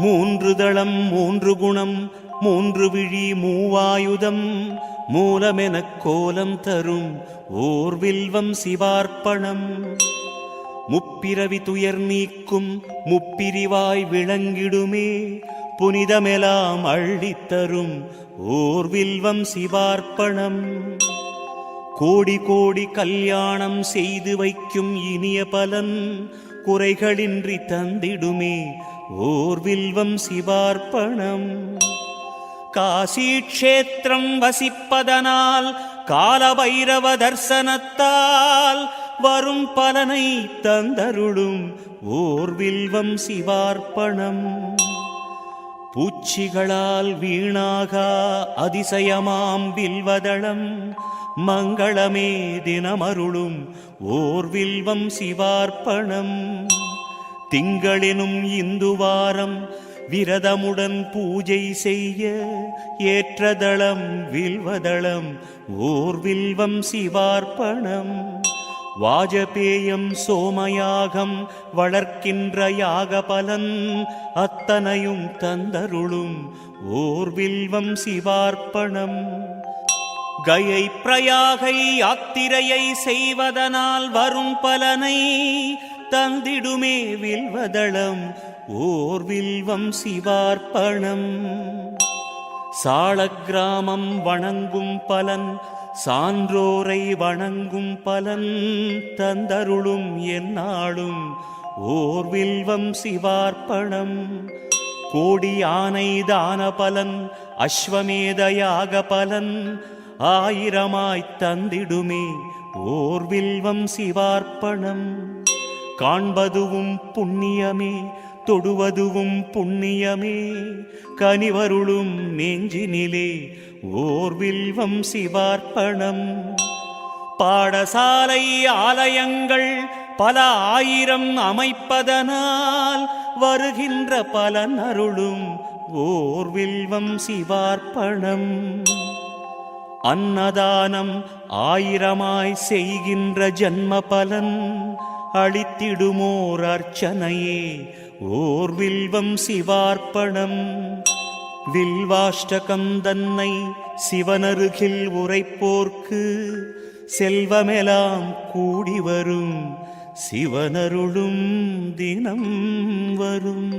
மூன்று தளம் மூன்று குணம் மூன்று விழி மூவாயுதம் மூலமெனக் கோலம் தரும் ஓர் வில்வம் சிவார்ப்பணம். முப்பிரவி துயர் நீக்கும் முப்பிரிவாய் விளங்கிடுமே புனிதமெலாம் அள்ளித்தரும் ஓர் வில்வம் சிவார்ப்பணம். கோடி கோடி கல்யாணம் செய்து வைக்கும் இனிய பலன் குறைகளின்றி தந்திடுமே ஓர் வில்வம் சிவார்ப்பணம். காசி க்ஷேத்திரம் வசிப்பதனால் காலபைரவ தர்சனத்தால் வரும் பலனை தந்தருளும் ஓர் வில்வம் சிவார்ப்பணம். பூச்சிகளால் வீணாகா அதிசயமாம் வில்வதளம் மங்களமே தினமருளும் ஓர் வில்வம் சிவார்ப்பணம். திங்களெனும் இந்துவாரம் விரதமுடன் பூஜை செய்ய ஏற்றதளம் வில்வதளம் ஓர் வில்வம் சிவார்ப்பணம். வாஜபேயம் சோமயாகம் வளர்க்கின்ற யாக பலன் அத்தனையும் தந்தருளும் ஓர் வில்வம் சிவார்ப்பணம். கயை பிரயாகை யாத்திரையை செய்வதனால் வரும் பலனை தந்திடுமே வில்வதளம் ஓர் வில்வம் சிவார்ப்பணம். சாளக்கிராமம் வணங்கும் பலன் சான்றோரை வணங்கும் பலன் தந்தருளும் எந்நாளும் ஓர் வில்வம் சிவார்ப்பணம். கோடி யானை தான பலன் அஸ்வமேதயாக பலன் ஆயிரமாய் தந்திடுமே ஓர் வில்வம் சிவார்ப்பணம். காண்பதுவும் புண்ணியமே தொடுவதுவும் புண்ணியமே கனிவருளும் நெஞ்சினிலே ஓர் வில்வம் சிவார்ப்பணம். பாடசாலை ஆலயங்கள் பல ஆயிரம் அமைப்பதனால் வருகின்ற பலன் அருளும் ஓர் வில்வம் சிவார்ப்பணம். அன்னதானம் ஆயிரமாய் செய்கின்ற ஜன்ம பலன் அளித்திடுமோர் அர்ச்சனையே ஓர் வில்வம் சிவார்ப்பணம். வில்வாஷ்டகம் தன்னை சிவனருகில் உரைப்போர்க்கு செல்வமெலாம் கூடி வரும் சிவனருளும் தினம் வரும்.